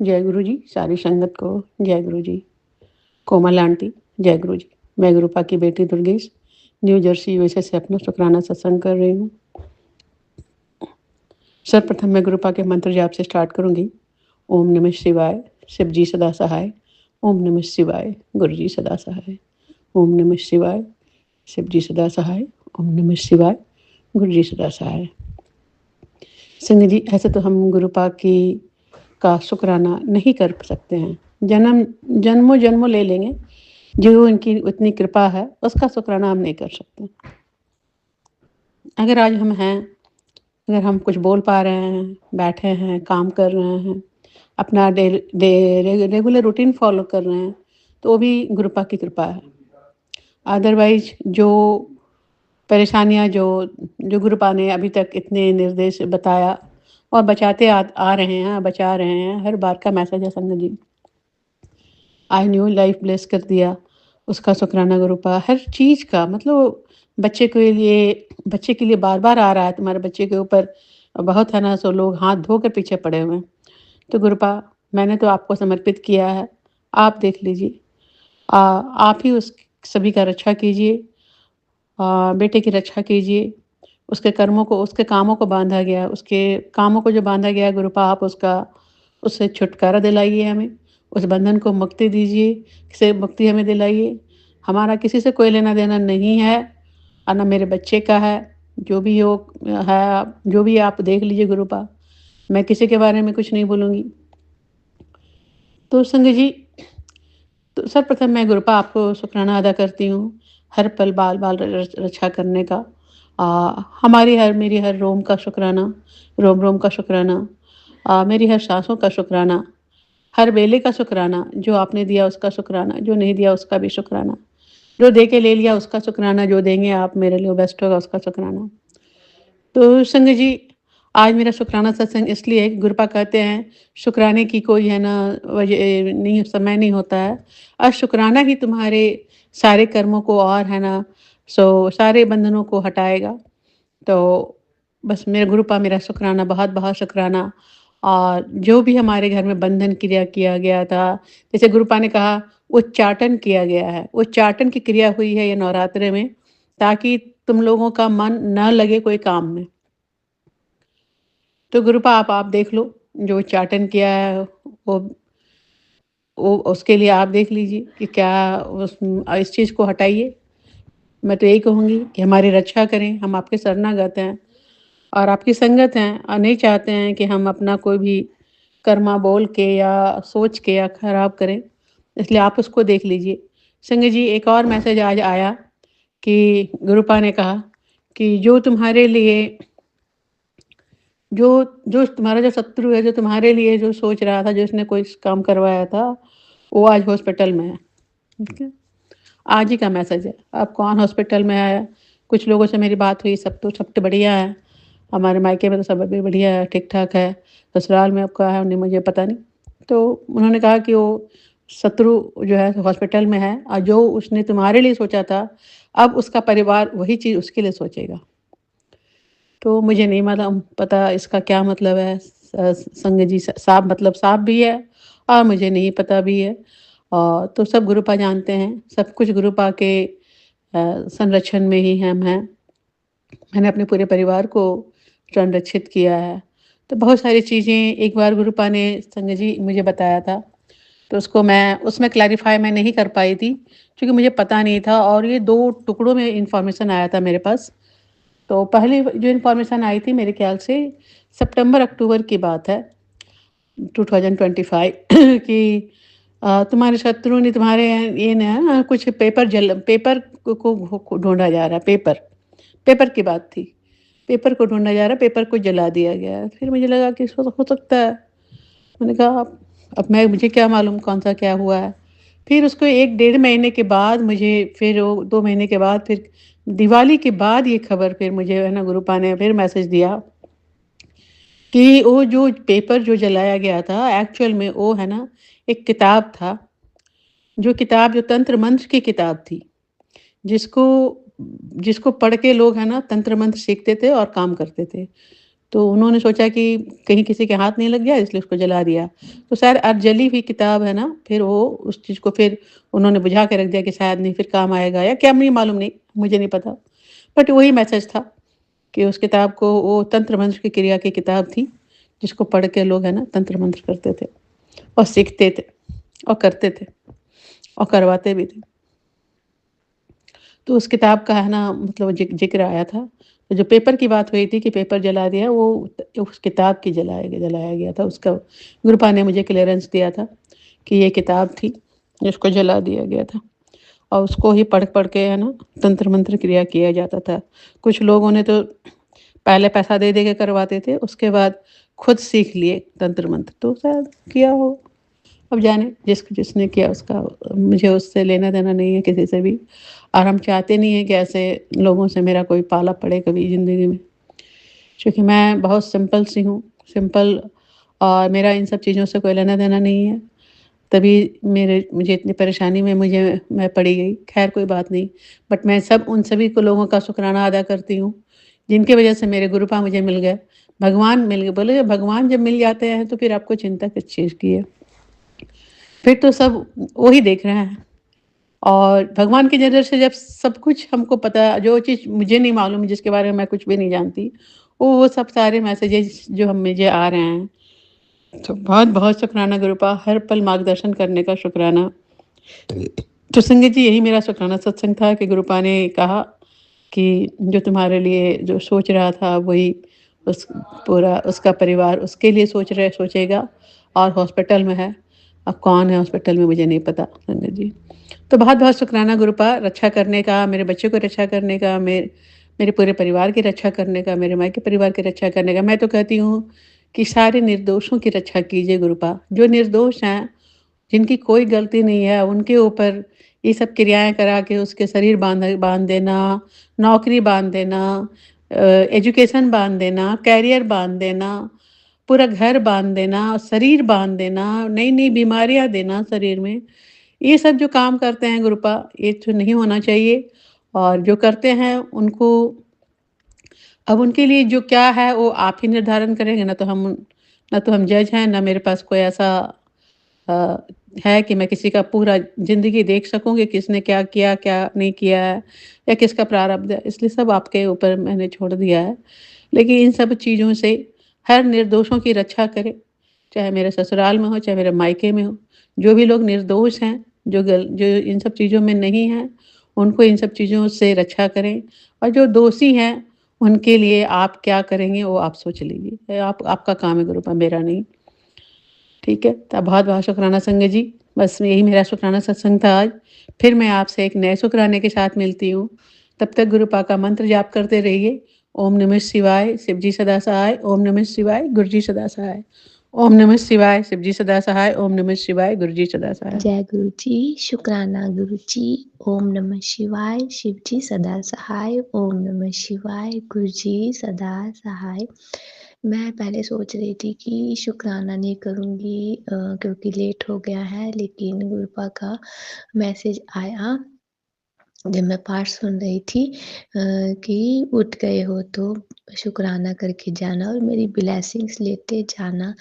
जय गुरु जी, सारी संगत को जय गुरु जी। कोमल आंटी, जय गुरु जी। मैं गुरुपा की बेटी दुर्गेश न्यू जर्सी यूएसए से अपना शुक्राना सत्संग कर रही हूँ। सर्वप्रथम मैं गुरुपा के मंत्र जाप से स्टार्ट करूँगी। ओम नमः शिवाय, शिव जी सदा सहाय। ओम नमः शिवाय, गुरु जी सदा सहाय। ओम नमः शिवाय, शिव जी सदा सहाय। ओम नमः शिवाय, गुरु जी सदा सहाय। सिंह जी, ऐसे तो हम गुरुपा की का शुक्राना नहीं कर सकते हैं। जन्मों जन्मों ले लेंगे, जो इनकी उतनी कृपा है उसका शुक्राना हम नहीं कर सकते। अगर आज हम हैं, अगर हम कुछ बोल पा रहे हैं, बैठे हैं, काम कर रहे हैं, अपना रेगुलर रूटीन फॉलो कर रहे हैं, तो वो भी गुरुपा की कृपा है। अदरवाइज जो परेशानियां जो गुरुपा ने अभी तक इतने निर्देश बताया और बचा रहे हैं, हर बार का मैसेज है संगत जी। आई न्यू लाइफ ब्लेस कर दिया, उसका शुक्राना गुरुपा। हर चीज़ का मतलब बच्चे के लिए बार बार आ रहा है, तुम्हारे बच्चे के ऊपर बहुत है ना, सो लोग हाथ धोकर पीछे पड़े हुए हैं। तो गुरुपा, मैंने तो आपको समर्पित किया है, आप देख लीजिए। आप ही उस सभी का रक्षा कीजिए, बेटे की रक्षा कीजिए। उसके कामों को बांधा गया, उसके कामों को जो बांधा गया गुरुपा, आप उससे छुटकारा दिलाइए हमें, उस बंधन को मुक्ति दीजिए, से मुक्ति हमें दिलाइए। हमारा किसी से कोई लेना देना नहीं है, और ना मेरे बच्चे का है। जो भी हो है, जो भी आप देख लीजिए गुरुपा, मैं किसी के बारे में कुछ नहीं बोलूँगी। तो संग जी, तो सर्वप्रथम मैं गुरुपा आपको शुक्राना अदा करती हूँ, हर पल बाल बाल रक्षा करने का। मेरी हर रोम का शुक्राना, रोम रोम का शुक्राना, मेरी हर सांसों का शुक्राना, हर बेले का शुक्राना, जो आपने दिया उसका शुक्राना, जो नहीं दिया उसका भी शुक्राना, जो दे के ले लिया उसका शुक्राना, जो देंगे आप मेरे लिए बेस्ट होगा उसका शुक्राना। तो संग जी, आज मेरा शुक्राना सत्संग इसलिए है कि गुरुपा कहते हैं शुक्राने की कोई है ना वजह नहीं, समय नहीं होता है, और शुक्राना ही तुम्हारे सारे कर्मों को और है ना सारे बंधनों को हटाएगा। तो बस मेरे गुरुपा, मेरा शुक्राना, बहुत बहुत शुक्राना। और जो भी हमारे घर में बंधन क्रिया किया गया था, जैसे गुरुपा ने कहा उच्चाटन किया गया है, उच्चाटन की क्रिया हुई है ये नवरात्रे में, ताकि तुम लोगों का मन न लगे कोई काम में। तो गुरुपा आप देख लो, जो उच्चाटन किया है वो वो उसके लिए आप देख लीजिए कि क्या इस चीज़ को हटाइए। मैं तो यही कहूँगी कि हमारी रक्षा करें, हम आपके शरणागत हैं और आपकी संगत हैं, और नहीं चाहते हैं कि हम अपना कोई भी कर्मा बोल के या सोच के या खराब करें, इसलिए आप उसको देख लीजिए। संगत जी, एक और मैसेज आज आया कि गुरुपा ने कहा कि जो जो तुम्हारा जो शत्रु है, जो तुम्हारे लिए जो सोच रहा था, जो उसने कोई काम करवाया था, वो आज हॉस्पिटल में है। ठीक है, आज ही का मैसेज है। अब कौन हॉस्पिटल में है, कुछ लोगों से मेरी बात हुई, सब तो बढ़िया है, हमारे मायके में तो सब अभी बढ़िया है, ठीक ठाक है। ससुराल में अब क्या है नहीं मुझे पता नहीं। तो उन्होंने कहा कि वो शत्रु जो है हॉस्पिटल में है, और जो उसने तुम्हारे लिए सोचा था, अब उसका परिवार वही चीज़ उसके लिए सोचेगा। तो मुझे नहीं मालूम पता इसका क्या मतलब है। संग जी, साफ मतलब साफ भी है और मुझे नहीं पता भी है। और तो सब गुरुपा जानते हैं, सब कुछ गुरुपा के संरक्षण में ही हम हैं। मैंने अपने पूरे परिवार को संरक्षित किया है। तो बहुत सारी चीज़ें एक बार गुरुपा ने संग जी मुझे बताया था, तो उसमें क्लैरिफाई मैं नहीं कर पाई थी, क्योंकि मुझे पता नहीं था, और ये 2 टुकड़ों में इन्फॉर्मेशन आया था मेरे पास। तो पहली जो इन्फॉर्मेशन आई थी मेरे ख़्याल से सितंबर-अक्टूबर की बात है, 2025 कि तुम्हारे शत्रु ने तुम्हारे ये ना कुछ पेपर को ढूँढा जा रहा है, पेपर की बात थी। पेपर को ढूँढा जा रहा है, पेपर को जला दिया गया है। फिर मुझे लगा कि हो सकता है। मैंने कहा अब मुझे क्या मालूम कौन-सा क्या हुआ है। फिर उसको 1 डेढ़ महीने के बाद मुझे, फिर वो 2 महीने के बाद, फिर दिवाली के बाद ये खबर फिर मुझे है ना गुरुपा ने फिर मैसेज दिया कि वो जो पेपर जो जलाया गया था एक्चुअल में वो है ना एक किताब था, जो तंत्र मंत्र की किताब थी, जिसको जिसको पढ़ के लोग है ना तंत्र मंत्र सीखते थे और काम करते थे। तो उन्होंने सोचा कि कहीं किसी के हाथ नहीं लग जाए इसलिए उसको जला दिया। तो शायद जली हुई किताब है ना, फिर वो उस चीज़ को फिर उन्होंने बुझा के रख दिया कि शायद नहीं फिर काम आएगा या क्या, नहीं मालूम नहीं, मुझे नहीं पता। बट वही मैसेज था कि उस किताब को, वो तंत्र मंत्र की क्रिया की किताब थी, जिसको पढ़ के लोग है ना तंत्र मंत्र करते थे और सीखते थे और करते थे और करवाते भी थे। तो उस किताब का है ना मतलब ज़िक्र आया था। तो जो पेपर की बात हुई थी कि पेपर जला दिया, वो उस किताब की जलाया गया था। उसका गुरुपा ने मुझे क्लीयरेंस दिया था कि ये किताब थी जिसको जला दिया गया था और उसको ही पढ़ के है ना तंत्र मंत्र क्रिया किया जाता था। कुछ लोगों ने तो पहले पैसा दे के करवाते थे, उसके बाद खुद सीख लिए तंत्र मंत्र, तो शायद किया हो। अब जाने जिसने किया उसका, मुझे उससे लेना देना नहीं है किसी से भी, और हम चाहते नहीं हैं कि ऐसे लोगों से मेरा कोई पाला पड़े कभी ज़िंदगी में, क्योंकि मैं बहुत सिंपल सी हूँ, सिंपल, और मेरा इन सब चीज़ों से कोई लेना देना नहीं है। तभी मुझे इतनी परेशानी में मैं पड़ी गई। खैर कोई बात नहीं, बट मैं उन सभी को लोगों का शुक्राना अदा करती हूँ जिनकी वजह से मेरे गुरुपा मुझे मिल गए, भगवान मिल गए। बोले भगवान जब मिल जाते हैं तो फिर आपको चिंता किस चीज़ की है, फिर तो सब वो ही देख रहे हैं। और भगवान की नज़र से जब सब कुछ हमको पता, जो चीज़ मुझे नहीं मालूम, जिसके बारे में मैं कुछ भी नहीं जानती, वो सब सारे मैसेजेस जो मुझे आ रहे हैं, तो बहुत-बहुत शुक्राना गुरुपा, हर पल मार्गदर्शन करने का शुक्राना। तो संगत जी, यही मेरा शुक्राना सत्संग था कि गुरुपा ने कहा कि जो तुम्हारे लिए जो सोच रहा था वही उस पूरा उसका परिवार उसके लिए सोचेगा, और हॉस्पिटल में है। अब कौन है हॉस्पिटल में मुझे नहीं पता संगत जी। तो बहुत-बहुत शुक्राना गुरुपा, रक्षा करने का, मेरे बच्चे को रक्षा करने का, मेरे पूरे परिवार की रक्षा करने का, मेरे मायके परिवार की रक्षा करने का। मैं तो कहती हूँ कि सारे निर्दोषों की रक्षा कीजिए गुरुपा। जो निर्दोष हैं, जिनकी कोई गलती नहीं है, उनके ऊपर ये सब क्रियाएँ करा के उसके शरीर बाँध देना, नौकरी बाँध देना, एजुकेशन बाँध देना, करियर बाँध देना, पूरा घर बाँध देना, शरीर बाँध देना, नई-नई बीमारियाँ देना शरीर में। ये सब जो काम करते हैं गुरुपा, ये तो नहीं होना चाहिए। और जो करते हैं उनको, अब उनके लिए जो क्या है वो आप ही निर्धारण करेंगे, ना तो हम जज हैं, ना मेरे पास कोई ऐसा अ, है कि मैं किसी का पूरा ज़िंदगी देख सकूँ कि किसने क्या किया, क्या नहीं किया है, या किसका प्रारब्ध है, इसलिए सब आपके ऊपर मैंने छोड़ दिया है। लेकिन इन सब चीज़ों से हर निर्दोषों की रक्षा करें, चाहे मेरे ससुराल में हो, चाहे मेरे मायके में हो। जो भी लोग निर्दोष हैं, जो इन सब चीज़ों में नहीं हैं, उनको इन सब चीज़ों से रक्षा करें, और जो दोषी हैं, उनके लिए आप क्या करेंगे वो आप सोच लीजिए। आपका काम है गुरुपा, मेरा नहीं। ठीक है? तो बहुत-बहुत शुक्राना संगत जी। बस यही मेरा शुक्राना सत्संग था आज। फिर मैं आपसे एक नए शुक्राने के साथ मिलती हूँ। तब तक गुरुपा का मंत्र जाप करते रहिए। ओम नमः शिवाय, शिव जी सदा सहाय। ओम नमः शिवाय, गुरु जी सदा सहाय। ओम नमः शिवाय, शिव जी सदा सहाय। ओम नमः शिवाय, गुरु जी सदा सहाय। जय गुरु जी, शुक्राना गुरु जी। ओम नमः शिवाय, शिव जी सदा सहाय। ओम नमः शिवाय, गुरु जी सदा सहाय। मैं पहले सोच रही थी कि शुक्राना नहीं करूँगी क्योंकि लेट हो गया है, लेकिन गुरुपा का मैसेज आया जब मैं पाठ सुन रही थी कि उठ गए हो तो शुक्राना करके जाना और मेरी ब्लेसिंग्स लेते जाना।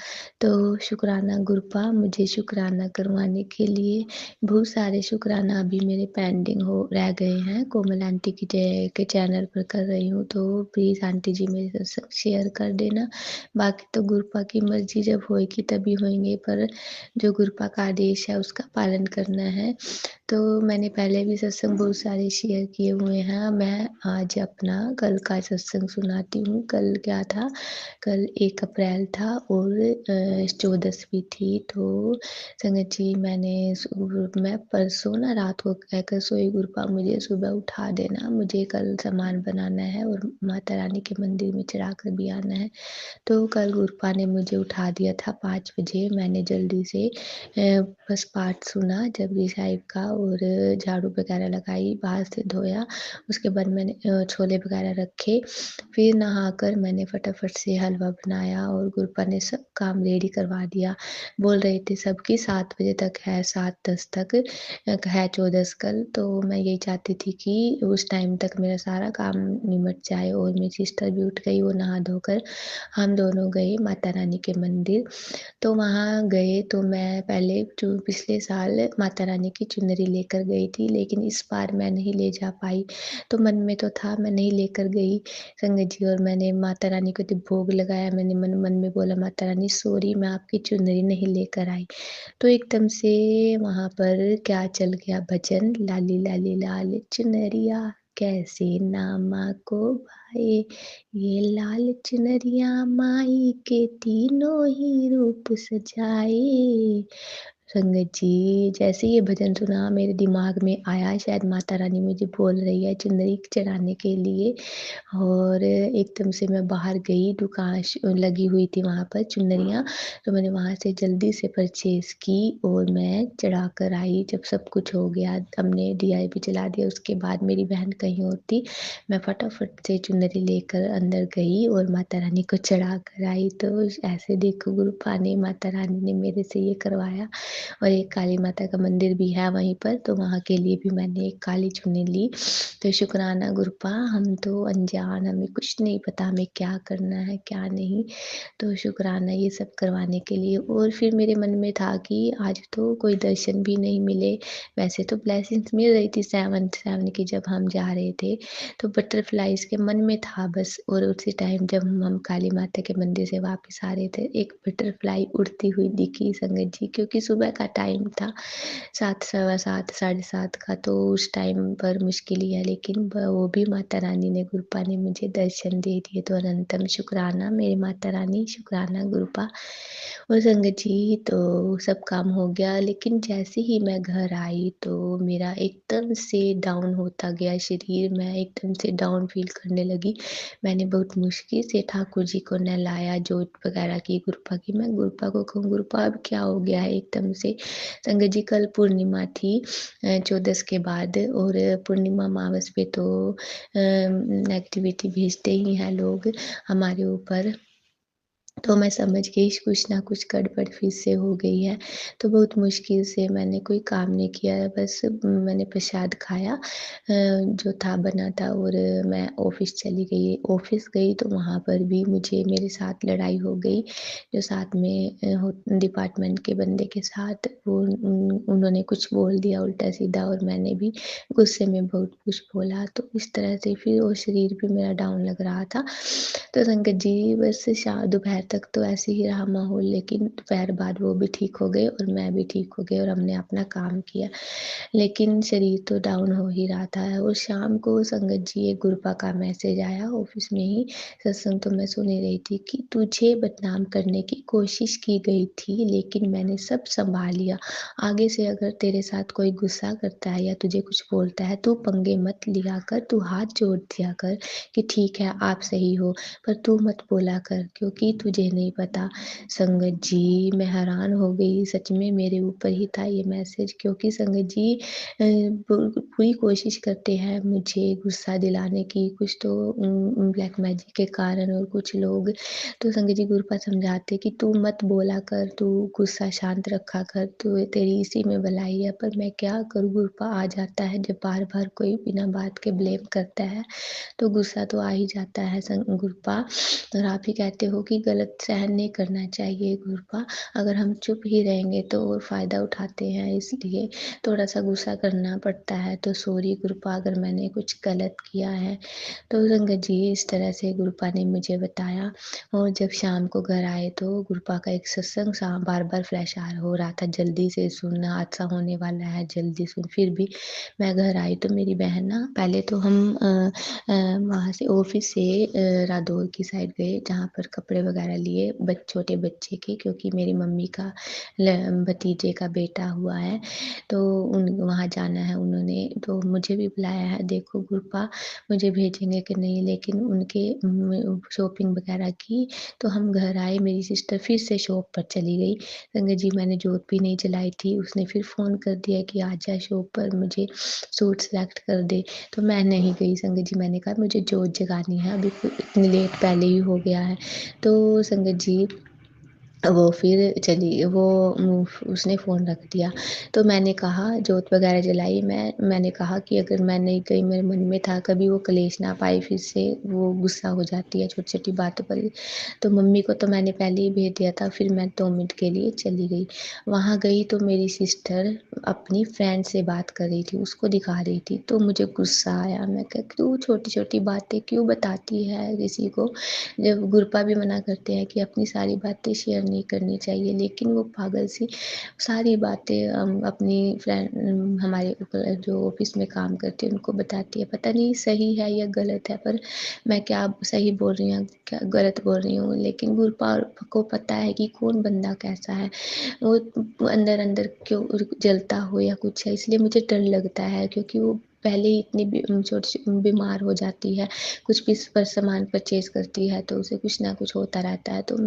तो शुक्राना गुरुपा, मुझे शुक्राना करवाने के लिए बहुत सारे शुक्राना अभी मेरे पेंडिंग रह गए हैं। कोमल आंटी के चैनल पर कर रही हूँ, तो प्लीज़ आंटी जी मेरे साथ शेयर कर देना। बाकी तो गुरुपा की मर्ज़ी जब होएगी तभी होएँगे, पर जो गुरुपा का आदेश है उसका पालन करना है। तो मैंने पहले भी सत्संग बहुत सारे शेयर किए हुए हैं। मैं आज अपना कल का सत्संग सुनाती हूँ। कल क्या था, कल 1 अप्रैल था और 14वीं थी। तो संगत जी, मैं परसों ना रात को कहकर सोई, गुरुपा मुझे सुबह उठा देना, मुझे कल सामान बनाना है और माता रानी के मंदिर में चढ़ा कर भी आना है। तो कल गुरुपा ने मुझे उठा दिया था 5 बजे। मैंने जल्दी से बस पाठ सुना जपजी साहिब का और झाड़ू वगैरह लगाई, बाहर से धोया, उसके बाद मैंने छोले वगैरह रखे, फिर नहाकर मैंने फटाफट से हलवा बनाया और गुरपा ने सब काम रेडी करवा दिया। बोल रहे थे सब कि 7 बजे तक है, 7:10 तक है चौदस कल, तो मैं यही चाहती थी कि उस टाइम तक मेरा सारा काम निमट जाए और मेरी सिस्टर भी उठ गई, वो नहा धोकर हम दोनों गए माता रानी के मंदिर। तो वहाँ गए तो मैं पहले जो पिछले साल माता रानी की चुनरी लेकर गई थी, लेकिन इस बार मैं नहीं ले जा पाई। तो मन में तो था मैं नहीं लेकर गई संगत जी, और मैंने माता रानी को जब भोग लगाया मैंने मन मन में बोला माता रानी सॉरी मैं आपकी चुनरी नहीं लेकर आई। तो एकदम से वहाँ पर क्या चल गया भजन, लाली लाली लाल चुनरिया कैसे नामा को भाए, ये लाल चुनरिया माई के तीनों ही रूप सजाए। संगत जी, जैसे ये भजन सुना मेरे दिमाग में आया शायद माता रानी मुझे बोल रही है चुनरी चढ़ाने के लिए, और एकदम से मैं बाहर गई, दुकान लगी हुई थी वहाँ पर चुनरियाँ, तो मैंने वहाँ से जल्दी से परचेज़ की और मैं चढ़ा कर आई। जब सब कुछ हो गया, हमने दिया भी जला दिया, उसके बाद मेरी बहन कहीं और थी, मैं फटाफट से चुनरी लेकर अंदर गई और माता रानी को चढ़ा कर आई। तो ऐसे देखो गुरु पाने माता रानी ने मेरे से ये करवाया। और एक काली माता का मंदिर भी है वहीं पर, तो वहाँ के लिए भी मैंने एक काली चुन्नी ली। तो शुक्राना गुरपा, हम तो अनजान, हमें कुछ नहीं पता हमें क्या करना है, क्या नहीं। तो शुक्राना ये सब करवाने के लिए। और फिर मेरे मन में था कि आज तो कोई दर्शन भी नहीं मिले, वैसे तो ब्लेसिंग्स मिल रही थी 7-7 की जब हम जा रहे थे, तो बटरफ्लाइज़ के मन में था बस। और उसी टाइम जब हम काली माता के मंदिर से वापस आ रहे थे, एक बटरफ्लाई उड़ती हुई दिखी संगत जी, क्योंकि सुबह का टाइम था, 7 सवा 7 साढ़े 7 का, तो उस टाइम पर मुश्किल ही है, लेकिन वो भी माता रानी ने गुरपा ने मुझे दर्शन दे दिए, तो अनंतम शुक्राना मेरी माता रानी, शुक्राना गुरपा। और संगत जी तो सब काम हो गया, लेकिन जैसे ही मैं घर आई तो मेरा एकदम से डाउन होता गया शरीर, मैं एकदम से डाउन फ़ील करने लगी। मैंने बहुत मुश्किल से ठाकुर जी को नहलाया, जोत वगैरह की गुरपा की। मैं गुरपा को कहूँ गुरपा अब क्या हो गया है एकदम से? संगत जी कल पूर्णिमा थी, चौदस के बाद, और पूर्णिमा अमावस पे तो नेगेटिविटी भेजते ही हैं लोग हमारे ऊपर। तो मैं समझ गई कुछ ना कुछ गड़बड़ फिर से हो गई है। तो बहुत मुश्किल से मैंने कोई काम नहीं किया है, बस मैंने प्रसाद खाया जो था बना था, और मैं ऑफ़िस चली गई। ऑफ़िस गई तो वहाँ पर भी मुझे मेरे साथ लड़ाई हो गई, जो साथ में हो डिपार्टमेंट के बंदे के साथ, वो उन्होंने कुछ बोल दिया उल्टा-सीधा और मैंने भी गुस्से में बहुत कुछ बोला। तो इस तरह से फिर वो शरीर भी मेरा डाउन लग रहा था। तो संगत जी बस दोपहर तक तो ऐसे ही रहा माहौल, लेकिन दोपहर बाद वो भी ठीक हो गए और मैं भी ठीक हो गई और हमने अपना काम किया। लेकिन शरीर तो डाउन हो ही रहा था, और शाम को संगत जी एक गुरपा का मैसेज आया ऑफ़िस में ही, सत्संग तो मैं सुन ही रही थी, कि तुझे बदनाम करने की कोशिश की गई थी, लेकिन मैंने सब सँभाल लिया। आगे से अगर तेरे साथ कोई गुस्सा करता है या तुझे कुछ बोलता है, तू पंगे मत लिया कर, तू हाथ जोड़ दिया कर कि ठीक है आप सही हो, पर तू मत बोला कर क्योंकि तुझे नहीं पता। संगत जी मैं हैरान हो गई, सच में मेरे ऊपर ही था ये मैसेज, क्योंकि संगत जी पूरी कोशिश करते हैं मुझे गुस्सा दिलाने की, कुछ तो ब्लैक मैजिक के कारण, और कुछ लोग तो संगत जी गुरपा समझाते कि तू मत बोला कर, तू गुस्सा शांत रखा कर, तू तेरी इसी में भलाई है, पर मैं क्या करूँ गुरपा आ जाता है जब बार-बार कोई बिना बात के ब्लेम करता है, तो गुस्सा तो आ ही जाता है गुरपा। और आप ही कहते हो कि गलत सहन नहीं करना चाहिए गुरपा, अगर हम चुप ही रहेंगे तो और फ़ायदा उठाते हैं, इसलिए थोड़ा-सा गुस्सा करना पड़ता है। तो सॉरी गुरपा अगर मैंने कुछ गलत किया है। तो संगत जी इस तरह से गुरपा ने मुझे बताया, और जब शाम को घर आए तो गुरपा का एक सत्संग सा बार-बार फ्लैश हो रहा था, जल्दी से सुन हादसा होने वाला है, जल्दी सुन। फिर भी मैं घर आई तो मेरी बहन ना, पहले तो हम वहाँ से ऑफ़िस से रादौर की साइड गए जहाँ पर कपड़े वगैरह वगैरह लिए छोटे बच्चे के, क्योंकि मेरी मम्मी का भतीजे का बेटा हुआ है, तो उन वहाँ जाना है उन्होंने, तो मुझे भी बुलाया है। देखो गुरपा मुझे भेजेंगे कि नहीं, लेकिन उनके शॉपिंग वगैरह की, तो हम घर आए, मेरी सिस्टर फिर से शॉप पर चली गई। संगत जी मैंने जोत भी नहीं जलाई थी, उसने फिर फ़ोन कर दिया कि आ जा शॉप पर, मुझे सूट सेलेक्ट कर दे। तो मैं नहीं गई संगत जी, मैंने कहा मुझे जोत जगानी है, अभी इतनी लेट पहले ही हो गया है। तो संगत जी वो फिर चली वो उसने फ़ोन रख दिया। तो मैंने कहा जोत वगैरह जलाई, मैंने कहा कि अगर मैं नहीं गई, मेरे मन में था कभी वो कलेश ना पाए फिर से, वो गुस्सा हो जाती है छोटी-छोटी बातों पर। तो मम्मी को तो मैंने पहले ही भेज दिया था, फिर मैं 2 मिनट के लिए चली गई। वहाँ गई तो मेरी सिस्टर अपनी फ्रेंड से बात कर रही थी, उसको दिखा रही थी, तो मुझे गुस्सा आया। मैं कहा क्यों छोटी-छोटी बातें क्यों बताती है किसी को? जब गुरपा भी मना करते हैं कि अपनी सारी बातें शेयर नहीं करनी चाहिए, लेकिन वो पागल सी सारी बातें अपनी फ्रेंड हमारे ऊपर जो ऑफ़िस में काम करती है उनको बताती है। पता नहीं सही है या गलत है, पर मैं क्या सही बोल रही हूँ, क्या गलत बोल रही हूँ, लेकिन गुरपा को पता है कि कौन बंदा कैसा है। वो अंदर-अंदर क्यों जलता हो या कुछ है, इसलिए मुझे डर लगता है, क्योंकि वो पहले ही इतनी बीमार हो जाती है, कुछ भी पर सामान परचेज़ करती है तो उसे कुछ ना कुछ होता रहता है। तो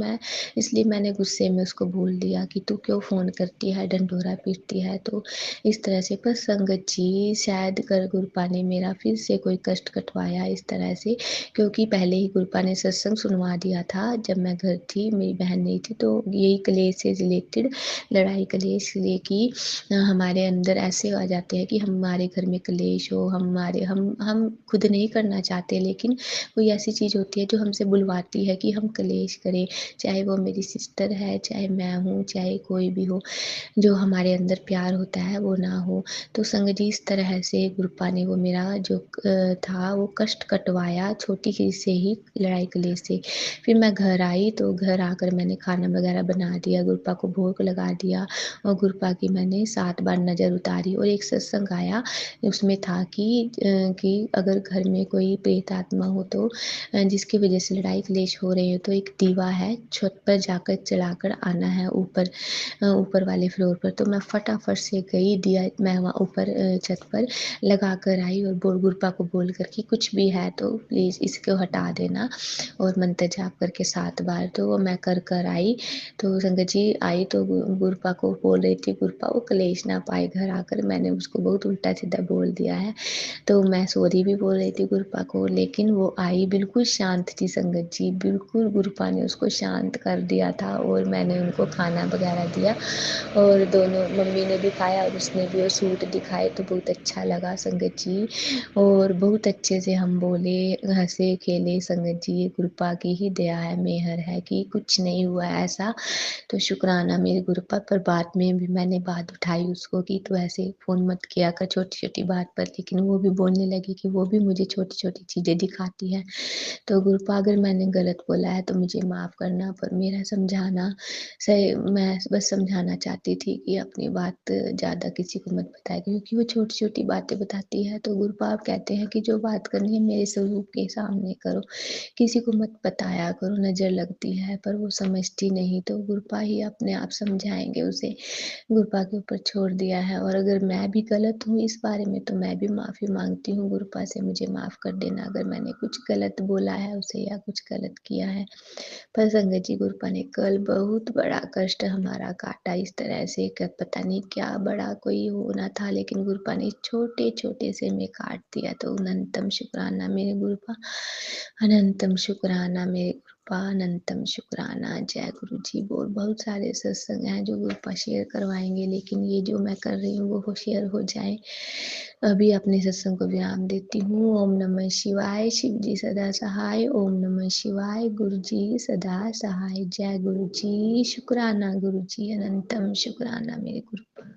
इसलिए मैंने गुस्से में उसको बोल दिया कि तू क्यों फ़ोन करती है, ढंढोरा पीटती है, तो इस तरह से। पर संगत जी शायद गुरपा ने मेरा फिर से कोई कष्ट कटवाया इस तरह से, क्योंकि पहले ही गुरपा ने सत्संग सुनवा दिया था जब मैं घर थी, मेरी बहन नहीं थी, तो यही क्लेश से रिलेटेड लड़ाई क्लेश लिए कि हमारे अंदर ऐसे आ जाते हैं कि हमारे घर में क्लेश हो, हम खुद नहीं करना चाहते, लेकिन कोई ऐसी चीज़ होती है जो हमसे बुलवाती है कि हम क्लेश करें, चाहे वो मेरी सिस्टर है, चाहे मैं हूँ, चाहे कोई भी हो, जो हमारे अंदर प्यार होता है वो ना हो। तो संगत जी इस तरह से गुरपा ने वो मेरा जो था वो कष्ट कटवाया छोटी चीज़ से ही, लड़ाई क्लेश से। फिर मैं घर आई तो घर आकर मैंने खाना वगैरह बना दिया, गुरपा को भोग लगा दिया और गुरपा की मैंने 7 बार नज़र उतारी। और एक सत्संग आया, उसमें था कि अगर घर में कोई प्रेत आत्मा हो तो जिसकी वजह से लड़ाई क्लेश हो रहे हो, तो एक दीवा है, छत पर जाकर जलाकर आना है ऊपर वाले फ्लोर पर। तो मैं फटाफट से गई, दिया मैं वहाँ ऊपर छत पर लगा कर आई और गुरपा को बोल कर कि कुछ भी है तो प्लीज़ इसको हटा देना, और मंत्र जाप करके 7 बार। तो वो मैं कर आई। तो संगत जी आई तो गुरपा को बोल रही थी, गुरपा वो क्लेश ना पाए घर आकर। मैंने उसको बहुत उल्टा-सीधा बोल दिया है। तो मैं सॉरी भी बोल रही थी गुरपा को, लेकिन वो आई बिल्कुल शांत थी संगत जी, बिल्कुल गुरपा ने उसको शांत कर दिया था, और मैंने उनको खाना वगैरह दिया, और दोनों मम्मी ने भी खाया और उसने भी वो सूट दिखाए तो बहुत अच्छा लगा संगत जी। और बहुत अच्छे से हम बोले, हँसे, खेले संगत जी। ये गुरपा की ही दया है, मेहर है कि कुछ नहीं हुआ ऐसा। तो शुक्राना मेरे गुरु पर बाद में भी मैंने बात उठाई उसको कि तू ऐसे फ़ोन मत किया कर छोटी-छोटी बात पर, लेकिन वो भी बोलने लगी कि वो भी मुझे छोटी-छोटी चीज़ें दिखाती है। तो गुरपा अगर मैंने गलत बोला है तो मुझे माफ़ करना, पर मेरा समझाना सही, मैं बस समझाना चाहती थी कि अपनी बात ज़्यादा किसी को मत बताया, क्योंकि वो छोटी-छोटी बातें बताती है। तो गुरपा आप कहते हैं कि जो बात करनी है मेरे स्वरूप के सामने करो, किसी को मत बताया करो, नज़र लगती है, पर वो समझती नहीं, तो गुरपा ही अपने आप समझाएँगे उसे। गुरपा के ऊपर छोड़ दिया है, और अगर मैं भी गलत हूँ इस बारे में तो मैं भी माफ़ी माँगती हूँ गुरपा से, मुझे माफ़ कर देना अगर मैंने कुछ गलत बोला है उसे या कुछ गलत किया है। पर संगत जी गुरपा ने कल बहुत बड़ा कष्ट हमारा काटा इस तरह से, पता नहीं क्या बड़ा कोई होना था, लेकिन गुरपा ने छोटे-छोटे से में काट दिया। तो अनंतम शुक्राना मेरे गुरपा, अनंतम शुक्राना मेरे गुरपा, अनंतम शुक्राना। जय गुरु जी बोल। बहुत सारे सत्संग हैं जो गुरपा शेयर करवाएँगे, लेकिन ये जो मैं कर रही हूँ वो शेयर हो जाए। अभी अपने सत्संग को विराम देती हूँ। ओम नमः शिवाय, शिव जी सदा सहाय। ओम नमः शिवाय, गुरु जी सदा सहाय। जय गुरु जी, शुक्राना गुरु जी, अनंतम शुक्राना मेरे गुरु।